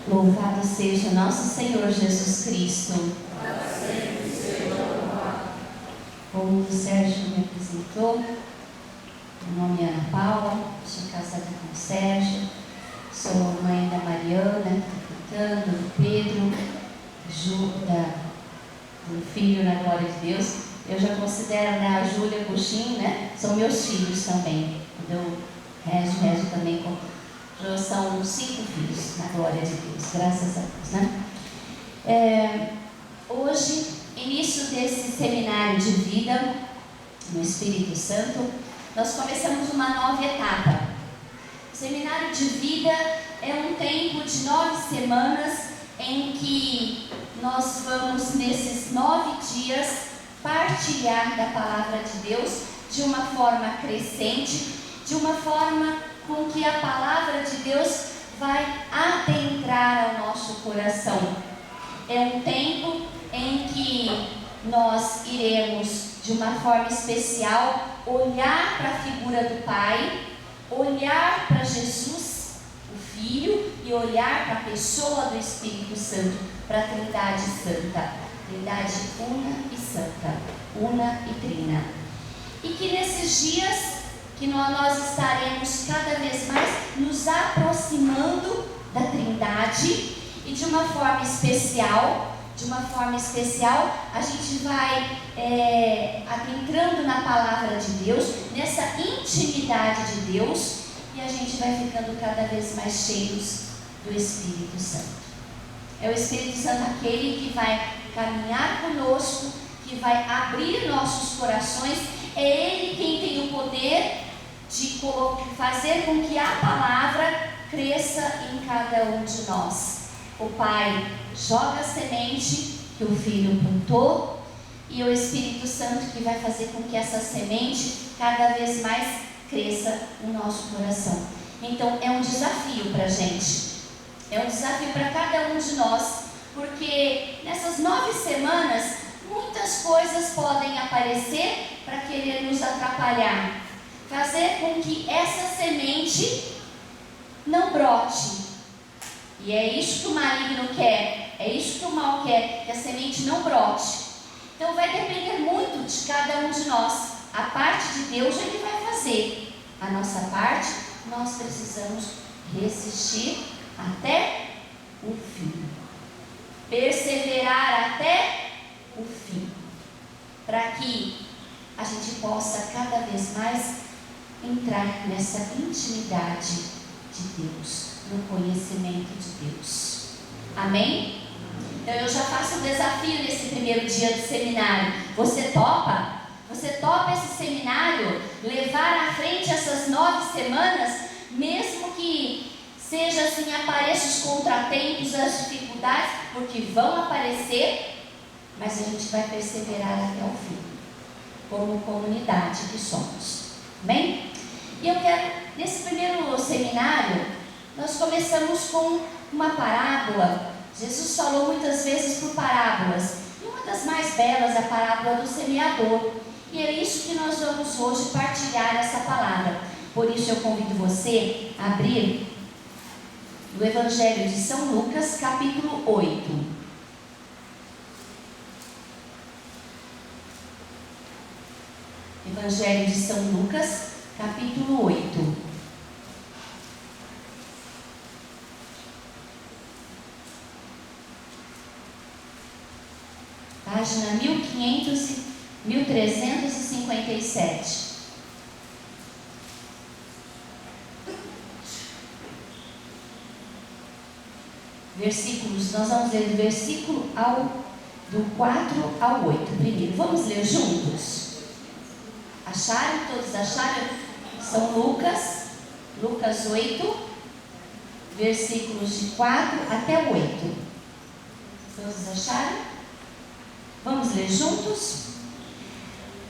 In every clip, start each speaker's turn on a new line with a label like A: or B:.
A: Louvado seja nosso Senhor Jesus Cristo. Como o Sérgio me apresentou, meu nome é Ana Paula, sou casada com o Sérgio, sou mãe da Mariana, que está cantando, do Pedro, do filho na glória de Deus. Eu já considero, né, a Júlia, o Buxinho, né? São meus filhos também. Eu rezo também com. São 5 filhos na glória de Deus, graças a Deus, né? Hoje, início desse seminário de vida no Espírito Santo, nós começamos uma nova etapa. O seminário de vida é um tempo de 9 semanas em que nós vamos, nesses 9 dias, partilhar da palavra de Deus de uma forma crescente, de uma forma com que a palavra de Deus vai adentrar ao nosso coração. É um tempo em que nós iremos, de uma forma especial, olhar para a figura do Pai, olhar para Jesus, o Filho, e olhar para a pessoa do Espírito Santo, para a Trindade Santa, Trindade una e santa, una e trina. E que nesses dias que nós estaremos cada vez mais nos aproximando da Trindade, e de uma forma especial, a gente vai adentrando na palavra de Deus, nessa intimidade de Deus, e a gente vai ficando cada vez mais cheios do Espírito Santo. É o Espírito Santo aquele que vai caminhar conosco, que vai abrir nossos corações. É Ele quem tem o poder de fazer com que a palavra cresça em cada um de nós. O Pai joga a semente que o Filho plantou, e o Espírito Santo que vai fazer com que essa semente cada vez mais cresça no nosso coração. Então é um desafio para a gente, é um desafio para cada um de nós, porque nessas 9 semanas muitas coisas podem aparecer para querer nos atrapalhar, fazer com que essa semente não brote. E é isso que o maligno quer, é isso que o mal quer, que a semente não brote. Então vai depender muito de cada um de nós. A parte de Deus Ele vai fazer. A nossa parte, nós precisamos resistir até o fim. Perseverar até o fim. Para que a gente possa cada vez mais entrar nessa intimidade de Deus, no conhecimento de Deus. Amém? Então eu já faço um desafio nesse primeiro dia do seminário. Você topa? Você topa esse seminário? Levar à frente essas 9 semanas, mesmo que seja assim, apareçam os contratempos, as dificuldades, porque vão aparecer, mas a gente vai perseverar até o fim, como comunidade que somos. Amém? E eu quero, nesse primeiro seminário, nós começamos com uma parábola. Jesus falou muitas vezes por parábolas, e uma das mais belas é a parábola do semeador. E é isso que nós vamos hoje partilhar essa palavra. Por isso eu convido você a abrir o Evangelho de São Lucas, capítulo 8. Evangelho de São Lucas, capítulo 8. Página 1357. Versículos, nós vamos ler do versículo do 4 ao 8 primeiro. Vamos ler juntos? Acharam? Todos acharam? São Lucas 8, versículos de 4 até o 8. Todos acharam? Vamos ler juntos?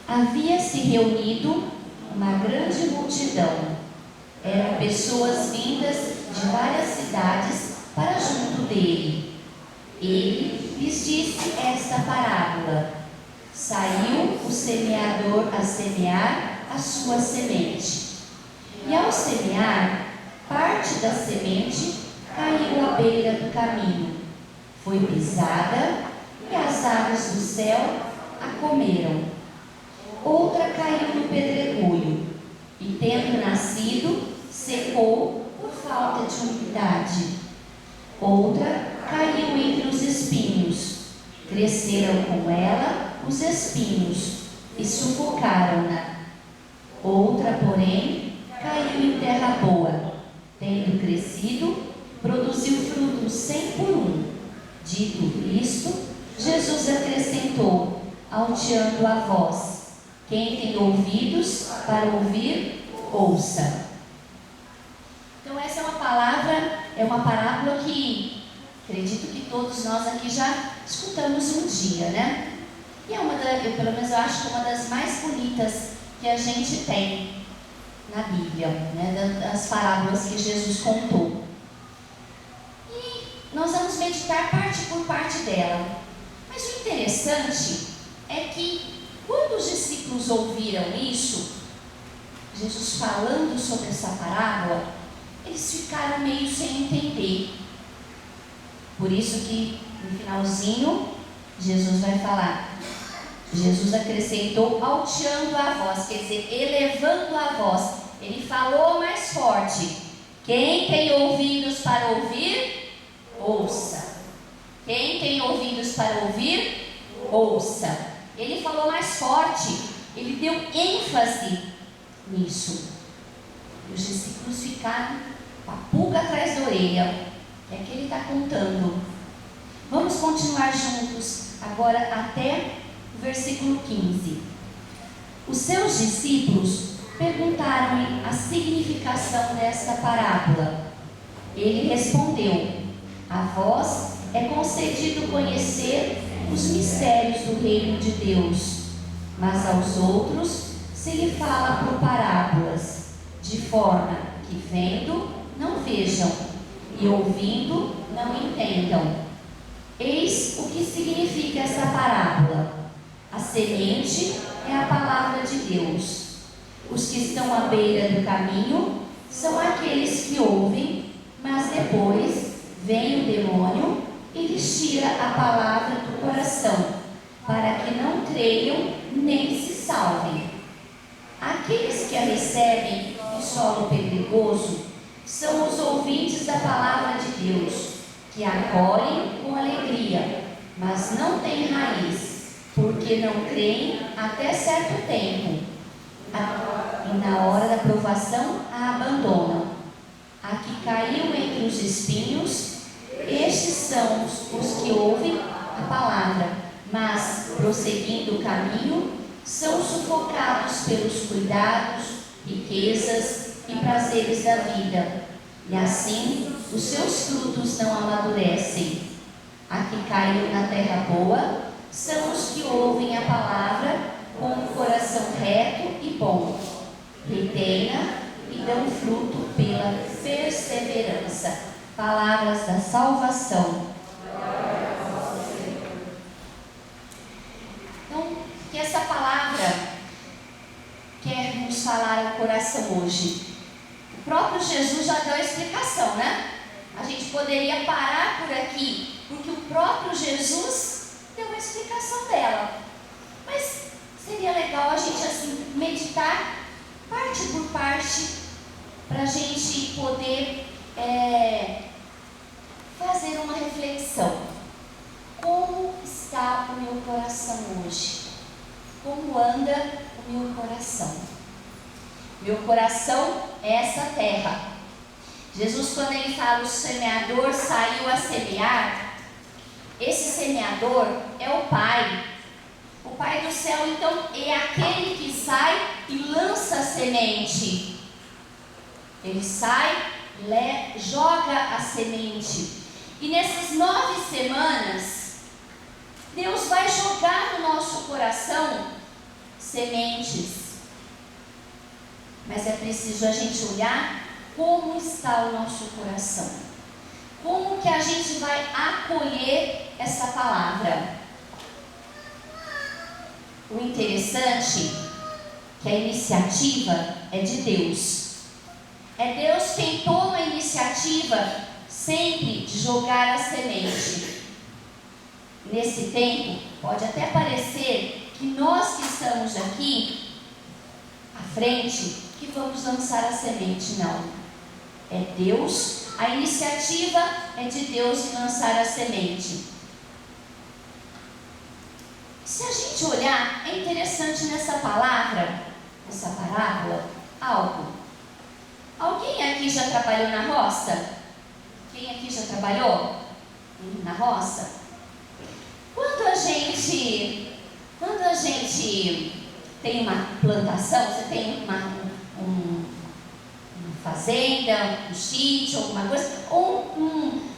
A: Havia-se reunido uma grande multidão. Eram pessoas vindas de várias cidades para junto dele. Ele lhes disse esta parábola: Saiu o semeador a semear a sua semente. E ao semear, parte da semente caiu à beira do caminho. Foi pisada e as aves do céu a comeram. Outra caiu no pedregulho e, tendo nascido, secou por falta de umidade. Outra caiu entre os espinhos. Cresceram com ela os espinhos e sufocaram-na. Outra, porém, caiu em terra boa. Tendo crescido, produziu frutos 100 por 1. Dito isto, Jesus acrescentou, alteando a voz: quem tem ouvidos para ouvir, ouça. Então essa é uma parábola que acredito que todos nós aqui já escutamos um dia, né? E pelo menos eu acho que é uma das mais bonitas que a gente tem na Bíblia, né? Das parábolas que Jesus contou. E nós vamos meditar parte por parte dela. Mas o interessante é que quando os discípulos ouviram isso, Jesus falando sobre essa parábola, eles ficaram meio sem entender. Por isso que no finalzinho Jesus vai falar. Jesus acrescentou alteando a voz, quer dizer, elevando a voz. Ele falou mais forte: quem tem ouvidos para ouvir, ouça. Quem tem ouvidos para ouvir, ouça. Ele falou mais forte, ele deu ênfase nisso. E os discípulos ficaram com a pulga atrás da orelha. É que ele está contando. Vamos continuar juntos agora até o versículo 15. Os seus discípulos perguntaram-lhe a significação desta parábola. Ele respondeu: a vós é concedido conhecer os mistérios do reino de Deus, mas aos outros se lhe fala por parábolas, de forma que vendo não vejam e ouvindo não entendam. Eis o que significa essa parábola. A semente é a palavra de Deus. Os que estão à beira do caminho são aqueles que ouvem, mas depois vem o demônio e lhes tira a palavra do coração, para que não creiam nem se salvem. Aqueles que a recebem em solo pedregoso são os ouvintes da palavra de Deus, que a acolhem com alegria, mas não têm raiz, porque não creem até certo tempo, e na hora da provação a abandonam. A que caiu entre os espinhos, estes são os que ouvem a palavra, mas, prosseguindo o caminho, são sufocados pelos cuidados, riquezas e prazeres da vida, e assim os seus frutos não amadurecem. A que caiu na terra boa são os que ouvem a palavra com o coração reto e bom, retém-na e dão fruto pela perseverança. Palavras da salvação. Então, que essa palavra quer nos falar ao coração hoje. O próprio Jesus já deu a explicação, né? A gente poderia parar por aqui, porque o próprio Jesus deu uma explicação dela. Mas seria legal a gente assim meditar parte por parte, para a gente poder fazer uma reflexão. Como está o meu coração hoje? Como anda o meu coração? Meu coração é essa terra. Jesus, quando ele fala o semeador saiu a semear, esse semeador é o Pai. O Pai do céu, então, é aquele que sai e lança a semente. Ele sai, joga a semente. E nessas 9 semanas, Deus vai jogar no nosso coração sementes. Mas é preciso a gente olhar como está o nosso coração. Como que a gente vai acolher essa palavra? O interessante é que a iniciativa é de Deus. É Deus quem toma a iniciativa sempre de jogar a semente. Nesse tempo, pode até parecer que nós que estamos aqui à frente, que vamos lançar a semente. Não. É Deus, a iniciativa é de Deus em lançar a semente. Se a gente olhar, é interessante nessa palavra, nessa parábola, algo. Alguém aqui já trabalhou na roça? Quem aqui já trabalhou na roça? Quando a gente tem uma plantação, você tem uma fazenda, um sítio, alguma coisa,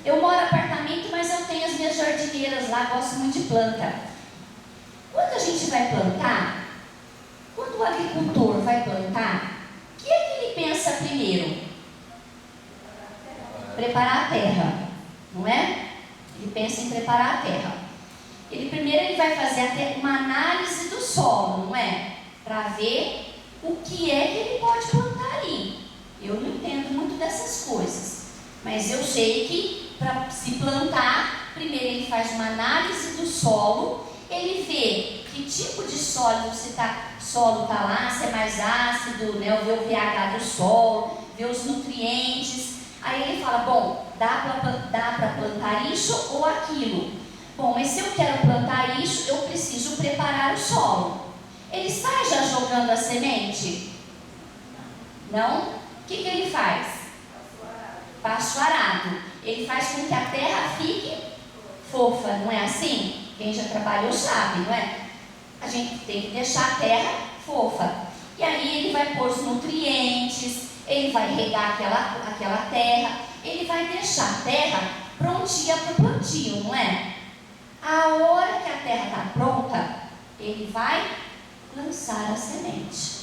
A: eu moro em apartamento, mas eu tenho as minhas jardineiras lá, gosto muito de planta. Quando a gente vai plantar, quando o agricultor vai plantar, o que é que ele pensa primeiro? Preparar a terra, não é? Ele pensa em preparar a terra. Primeiro ele vai fazer uma análise do solo, não é? Para ver o que é que ele pode plantar ali. Eu não entendo muito dessas coisas, mas eu sei que para se plantar, primeiro ele faz uma análise do solo, ele vê que tipo de solo solo está lá, se é mais ácido, né? Vê o pH do solo, vê os nutrientes. Aí ele fala, bom, dá para plantar isso ou aquilo. Bom, mas se eu quero plantar isso, eu preciso preparar o solo. Ele sai já jogando a semente? Não? O que ele faz? Passo arado. Ele faz com que a terra fique fofa, não é assim? Quem já trabalhou sabe, não é? A gente tem que deixar a terra fofa. E aí ele vai pôr os nutrientes, ele vai regar aquela terra, ele vai deixar a terra prontinha para o plantio, não é? A hora que a terra está pronta, ele vai lançar a semente.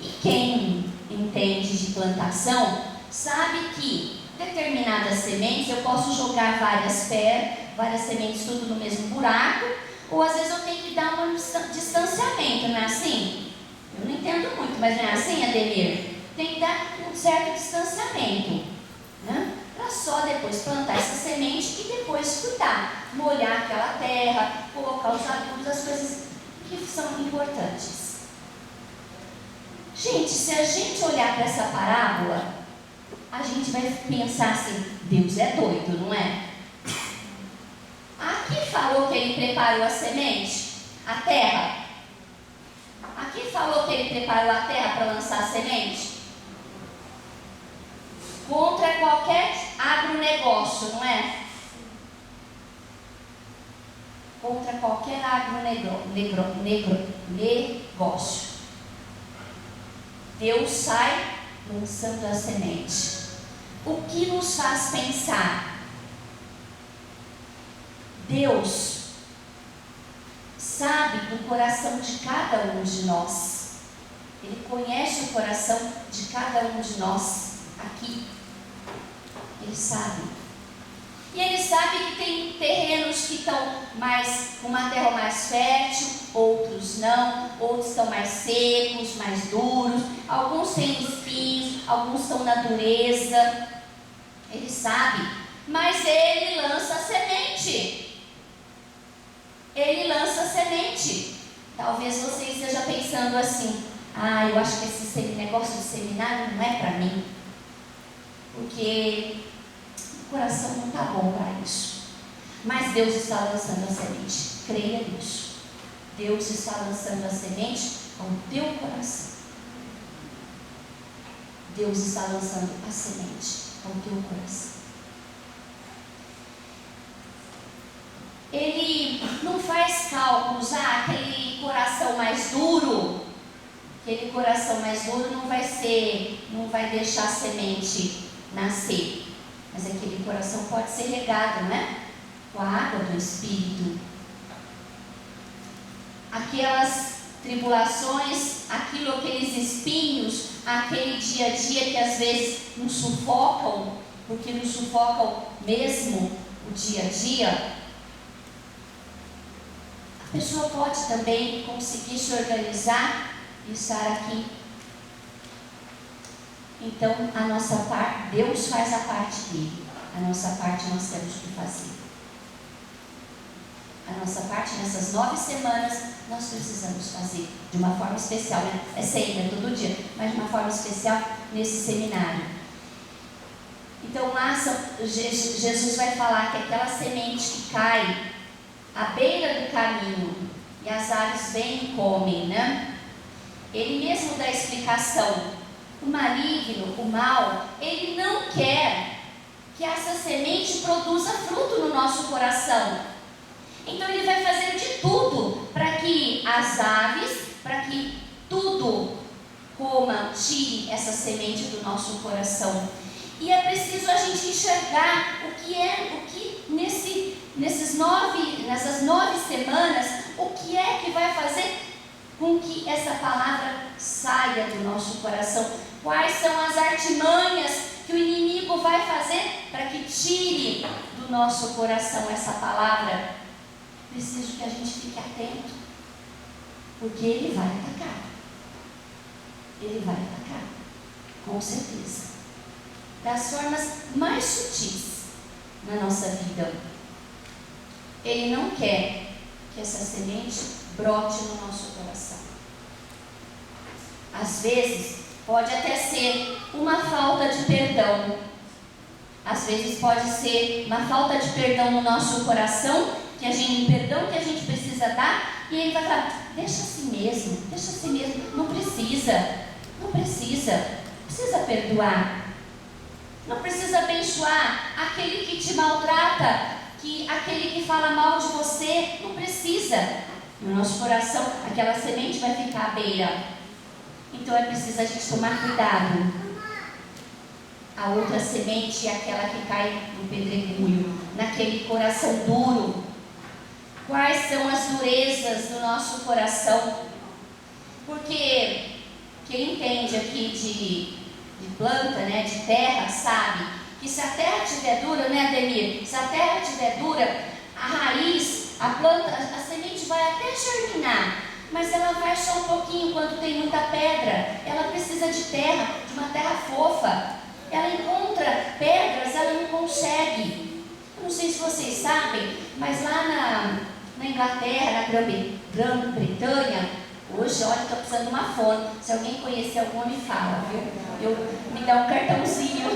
A: E quem entende de plantação sabe que determinadas sementes eu posso jogar várias sementes tudo no mesmo buraco, ou às vezes eu tenho que dar um distanciamento, não é assim? Eu não entendo muito, mas não é assim, Ademir? Tem que dar um certo distanciamento, né? Para só depois plantar essa semente e depois cuidar, molhar aquela terra, colocar os adubos, as coisas que são importantes. Gente, se a gente olhar para essa parábola, a gente vai pensar assim, Deus é doido, não é? Aqui falou que ele preparou a semente, a terra. Aqui falou que ele preparou a terra para lançar a semente. Contra qualquer agronegócio, não é? Contra qualquer agronegócio. Deus sai lançando a semente. O que nos faz pensar? Deus sabe do coração de cada um de nós. Ele conhece o coração de cada um de nós aqui. Ele sabe. E ele sabe que tem terrenos que estão com uma terra mais fértil, outros não, outros estão mais secos, mais duros, alguns têm espinhos, alguns estão na dureza. Ele sabe, mas ele lança a semente. Ele lança a semente. Talvez você esteja pensando assim, eu acho que esse negócio de seminário não é para mim, porque o coração não está bom para isso. Mas Deus está lançando a semente. Creia nisso. Deus está lançando a semente ao teu coração. Deus está lançando a semente ao teu coração. Ele não faz cálculos, aquele coração mais duro. Aquele coração mais duro não vai deixar a semente nascer. Mas aquele coração pode ser regado, né? Com a água do Espírito. Aquelas tribulações, aqueles espinhos, aquele dia a dia que às vezes nos sufocam, porque nos sufocam mesmo o dia a dia. A pessoa pode também conseguir se organizar e estar aqui Então, a nossa parte, Deus faz a parte dele. A nossa parte nós temos que fazer. A nossa parte nessas 9 semanas nós precisamos fazer de uma forma especial, né? É sempre, é todo dia, mas de uma forma especial nesse seminário. Então lá Jesus vai falar que aquela semente que cai à beira do caminho e as aves vêm e comem, né? Ele mesmo dá a explicação. O maligno, o mal, ele não quer que essa semente produza fruto no nosso coração. Então ele vai fazer de tudo para que as aves, para que tudo coma, tire essa semente do nosso coração. E é preciso a gente enxergar nessas 9 semanas, o que é que vai fazer com que essa palavra saia do nosso coração. Quais são as artimanhas que o inimigo vai fazer para que tire do nosso coração essa palavra? Preciso que a gente fique atento, porque ele vai atacar. Ele vai atacar, com certeza, das formas mais sutis na nossa vida. Ele não quer que essa semente brote no nosso coração. Às vezes, pode até ser uma falta de perdão. Às vezes pode ser uma falta de perdão no nosso coração, um perdão que a gente precisa dar, e ele vai falar, deixa assim mesmo, não precisa perdoar, não precisa abençoar aquele que te maltrata, aquele que fala mal de você, não precisa. No nosso coração, aquela semente vai ficar à beira. Então é preciso a gente tomar cuidado. A outra semente é aquela que cai no pedregulho, naquele coração duro. Quais são as durezas do nosso coração? Porque quem entende aqui de planta, né, de terra, sabe que se a terra estiver dura, né, Ademir? Se a terra estiver dura, a raiz, a planta, a semente vai até germinar, mas ela vai só um pouquinho quando tem muita pedra. Ela precisa de terra, de uma terra fofa. Ela encontra pedras, ela não consegue. Eu não sei se vocês sabem, mas lá na Inglaterra, na Grã-Bretanha, hoje, olha, estou precisando de uma fone. Se alguém conhecer alguma, me fala, viu? Me dá um cartãozinho,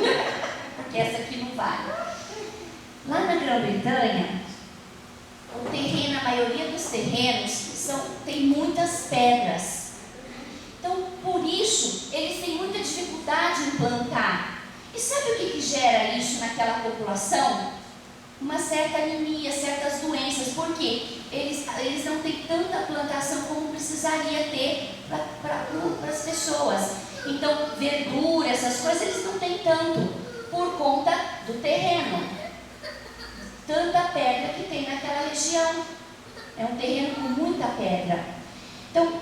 A: porque essa aqui não vale. Lá na Grã-Bretanha, o terreno, a maioria dos terrenos tem muitas pedras. Então, por isso, eles têm muita dificuldade em plantar. E sabe o que gera isso naquela população? Uma certa anemia, certas doenças, porque eles não têm tanta plantação como precisaria ter para as pessoas. Então, verdura, essas coisas, eles não têm tanto, por conta do terreno. Tanta pedra que tem naquela região. É um terreno com muita pedra. Então,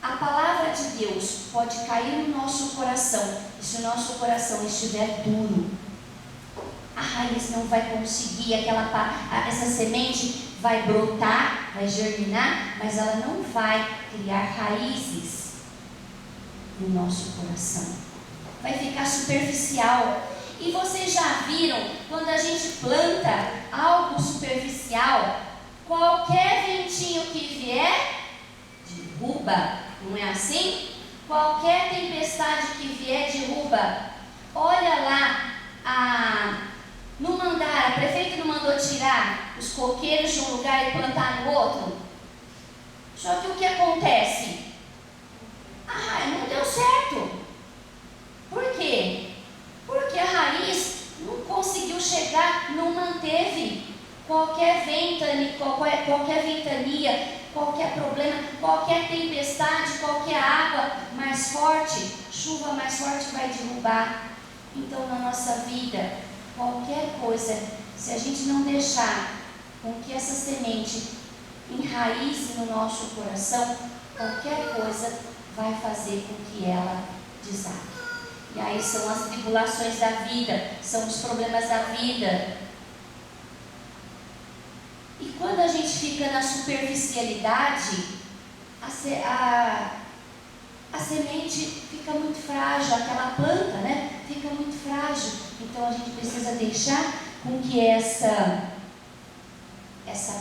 A: a palavra de Deus pode cair no nosso coração, e se o nosso coração estiver duro, a raiz não vai conseguir, essa semente vai brotar, vai germinar, mas ela não vai criar raízes no nosso coração. Vai ficar superficial. E vocês já viram, quando a gente planta algo superficial, qualquer ventinho que vier, derruba, não é assim? Qualquer tempestade que vier, derruba. Olha lá, não mandaram, a prefeita não mandou tirar os coqueiros de um lugar e plantar no outro? Só que o que acontece? Não deu certo. Por quê? Porque a raiz não conseguiu chegar, não manteve. Qualquer ventania, qualquer problema, qualquer tempestade, qualquer água mais forte, chuva mais forte vai derrubar. Então, na nossa vida, qualquer coisa, se a gente não deixar com que essa semente enraize no nosso coração, qualquer coisa vai fazer com que ela desabe. E aí são as tribulações da vida, são os problemas da vida. E quando a gente fica na superficialidade, a semente fica muito frágil, aquela planta, né, fica muito frágil. Então a gente precisa deixar com que essa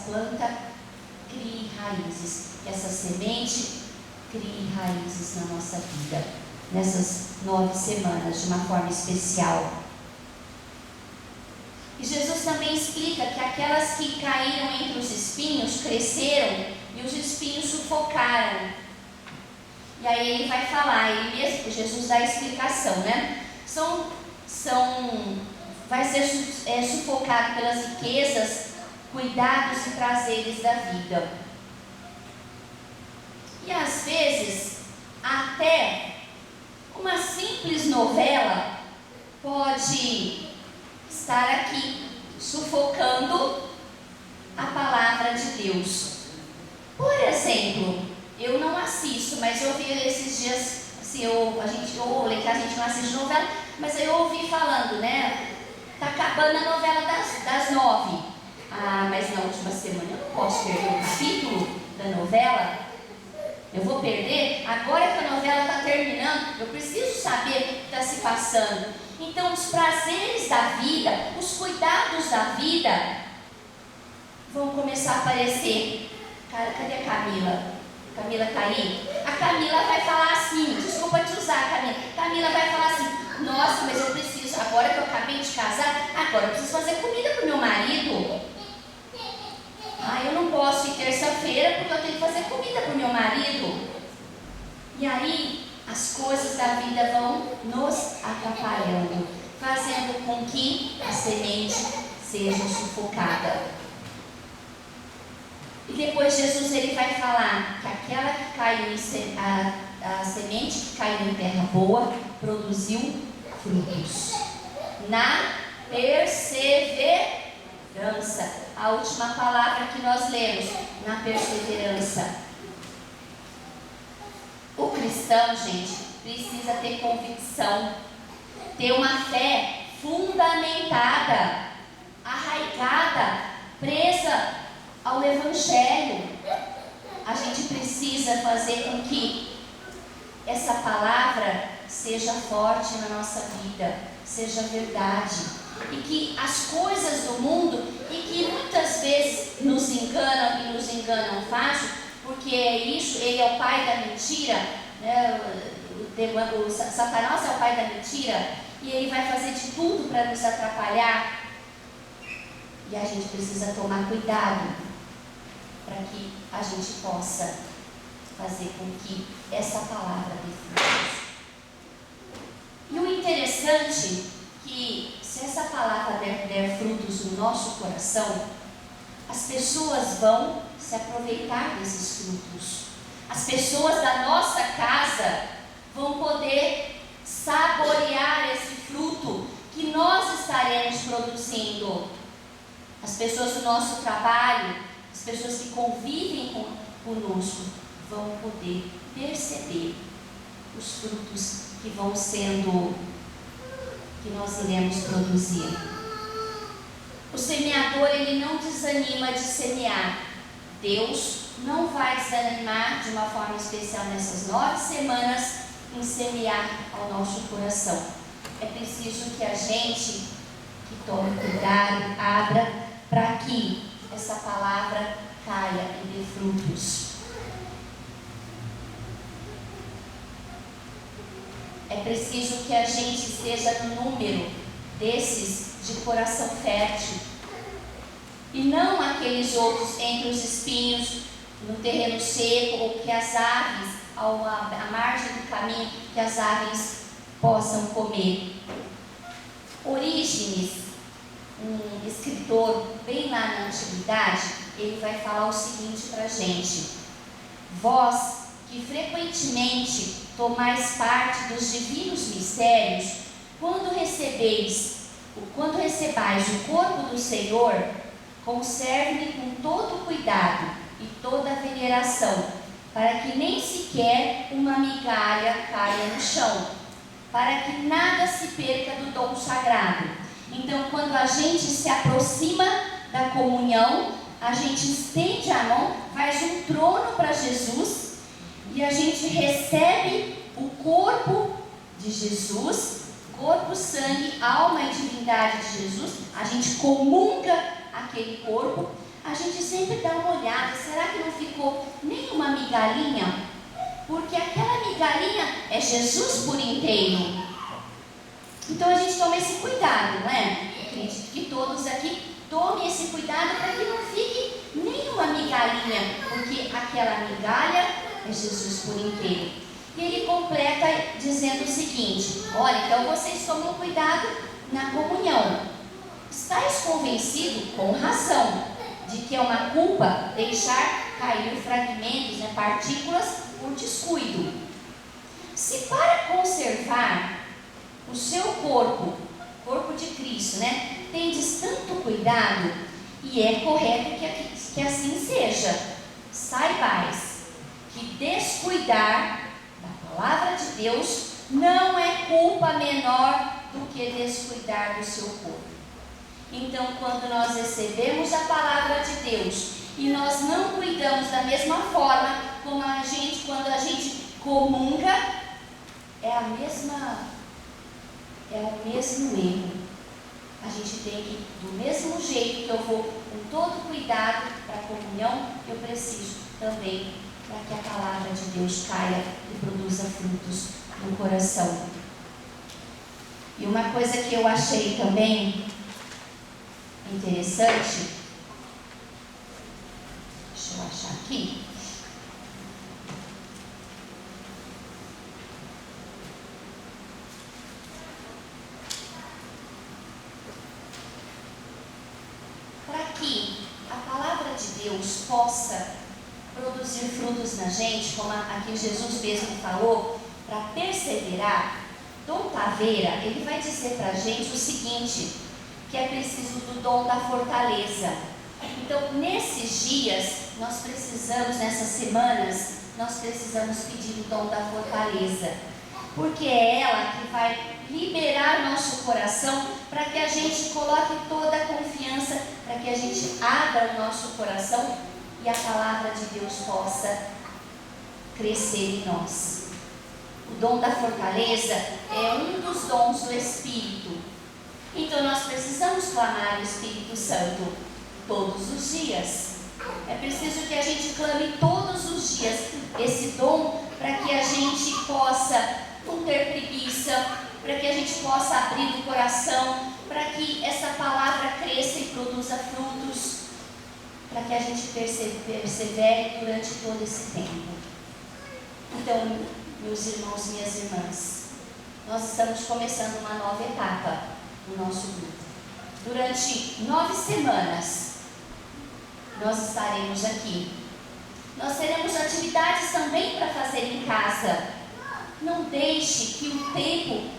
A: planta crie raízes, que essa semente crie raízes na nossa vida, nessas 9 semanas, de uma forma especial. E Jesus também explica que aquelas que caíram entre os espinhos cresceram e os espinhos sufocaram. E aí ele vai falar, ele mesmo, Jesus dá a explicação, né? Vai ser sufocado pelas riquezas, cuidados e prazeres da vida. E às vezes, até uma simples novela pode estar aqui, sufocando a palavra de Deus. Por exemplo, eu não assisto, mas eu ouvi esses dias, assim, a gente não assiste novela, mas eu ouvi falando, né? Tá acabando a novela das 9. Ah, mas na última semana eu não posso perder o capítulo da novela. Eu vou perder? Agora que a novela está terminando, eu preciso saber o que está se passando. Então, os prazeres da vida, os cuidados da vida vão começar a aparecer. Cadê a Camila? A Camila está aí? A Camila vai falar assim, desculpa te usar, Camila. Camila vai falar assim, nossa, mas eu preciso, agora que eu acabei de casar, agora eu preciso fazer comida para o meu marido. Ah, eu não posso ir terça-feira porque eu tenho que fazer comida para o meu marido. E aí, as coisas da vida vão nos atrapalhando, fazendo com que a semente seja sufocada. E depois Jesus ele vai falar que aquela que caiu a semente que caiu em terra boa produziu frutos. Na perseverança. A última palavra que nós lemos, na perseverança. O cristão, gente, precisa ter convicção, ter uma fé fundamentada, arraigada, presa ao Evangelho. A gente precisa fazer com que essa palavra seja forte na nossa vida, seja verdade. E que as coisas do mundo, e que muitas vezes nos enganam e nos enganam fácil, porque é isso, ele é o pai da mentira, né? O Satanás é o pai da mentira, e ele vai fazer de tudo para nos atrapalhar. E a gente precisa tomar cuidado para que a gente possa fazer com que essa palavra dê frutos. E o interessante que se essa palavra der frutos no nosso coração, as pessoas vão se aproveitar desses frutos. As pessoas da nossa casa vão poder saborear esse fruto que nós estaremos produzindo. As pessoas do nosso trabalho, as pessoas que convivem conosco, vão poder perceber os frutos que nós iremos produzir. O semeador, ele não desanima de semear. Deus não vai desanimar de uma forma especial nessas 9 semanas em semear ao nosso coração. É preciso que a gente tome cuidado, abra, para que essa palavra caia e dê frutos. É preciso que a gente esteja no número desses de coração fértil. E não aqueles outros entre os espinhos, no terreno seco, ou que as aves, à margem do caminho, que as aves possam comer. Orígenes, um escritor bem lá na antiguidade, ele vai falar o seguinte para a gente: vós que frequentemente tomais parte dos divinos mistérios, quando recebais o corpo do Senhor, conserve-lhe com todo cuidado e toda veneração, para que nem sequer uma migalha caia no chão, para que nada se perca do dom sagrado. Então, quando a gente se aproxima da comunhão, a gente estende a mão, faz um trono para Jesus, e a gente recebe o corpo de Jesus, corpo, sangue, alma e divindade de Jesus, a gente comunga aquele corpo, a gente sempre dá uma olhada, será que não ficou nem uma migalhinha? Porque aquela migalhinha é Jesus por inteiro. Então a gente toma esse cuidado, não é? Eu acredito que todos aqui tomem esse cuidado para que não fique nenhuma migalhinha, porque aquela migalha é Jesus por inteiro. E ele completa dizendo o seguinte: olha, então vocês tomam cuidado na comunhão. Estais convencido, com razão, de que é uma culpa deixar cair fragmentos, partículas, por descuido. Se para conservar o seu corpo de Cristo, tendes tanto cuidado, e é correto que assim seja, saibais que descuidar da palavra de Deus não é culpa menor do que descuidar do seu corpo. Então, quando nós recebemos a palavra de Deus e nós não cuidamos da mesma forma como quando a gente comunga, é o mesmo erro. A gente tem que, do mesmo jeito que eu vou com todo cuidado para a comunhão, eu preciso também para que a palavra de Deus caia e produza frutos no coração. E uma coisa que eu achei também interessante, deixa eu achar aqui. Para que a palavra de Deus possa produzir frutos na gente, como aqui Jesus mesmo falou, para perseverar, Dom Taveira, ele vai dizer para a gente o seguinte, que é preciso do dom da fortaleza. Então, nesses dias, nessas semanas, nós precisamos pedir o dom da fortaleza, porque é ela que vai liberar nosso coração para que a gente coloque toda a confiança, para que a gente abra o nosso coração e a palavra de Deus possa crescer em nós. O dom da fortaleza é um dos dons do Espírito. Então nós precisamos clamar o Espírito Santo todos os dias. É preciso que a gente clame todos os dias esse dom para que a gente possa não ter preguiça, para que a gente possa abrir o coração, para que essa palavra cresça e produza frutos, para que a gente persevere durante todo esse tempo. Então, meus irmãos e minhas irmãs, nós estamos começando uma nova etapa no nosso grupo. Durante 9 semanas, nós estaremos aqui. Nós teremos atividades também para fazer em casa. Não deixe que o tempo,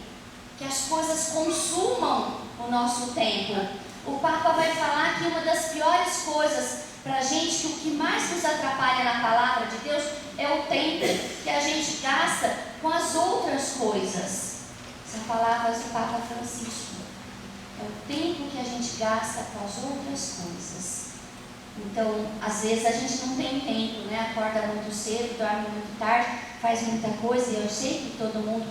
A: que as coisas consumam o nosso tempo. O Papa vai falar que uma das piores coisas para a gente, que o que mais nos atrapalha na palavra de Deus é o tempo que a gente gasta com as outras coisas. São palavras do Papa Francisco. É o tempo que a gente gasta com as outras coisas. Então, às vezes a gente não tem tempo, acorda muito cedo, dorme muito tarde, faz muita coisa, e eu sei que todo mundo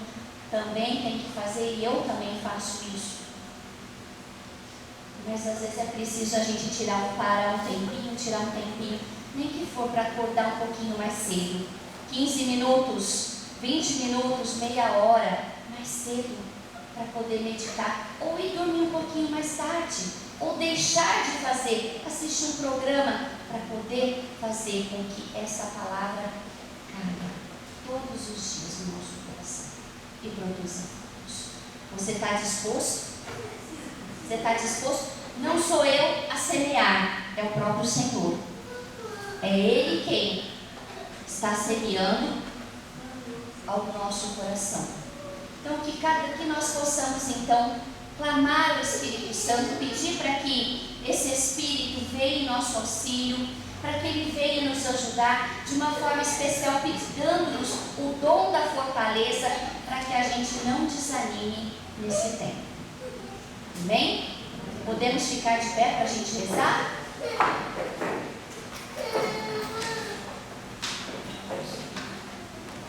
A: também tem que fazer, e eu também faço isso. Mas às vezes é preciso a gente parar um tempinho, nem que for para acordar um pouquinho mais cedo. 15 minutos, 20 minutos, meia hora, mais cedo, para poder meditar, ou ir dormir um pouquinho mais tarde, ou deixar de fazer, assistir um programa, para poder fazer com que essa palavra caia todos os dias no nosso coração e produza frutos. Você está disposto? Você está disposto? Não sou eu a semear, é o próprio Senhor. É Ele quem está semeando ao nosso coração. Então, que nós possamos, então, clamar ao Espírito Santo, pedir para que esse Espírito venha em nosso auxílio, para que Ele venha nos ajudar de uma forma especial, dando-nos o dom da fortaleza, para que a gente não desanime nesse tempo. Amém? Podemos ficar de pé para a gente rezar?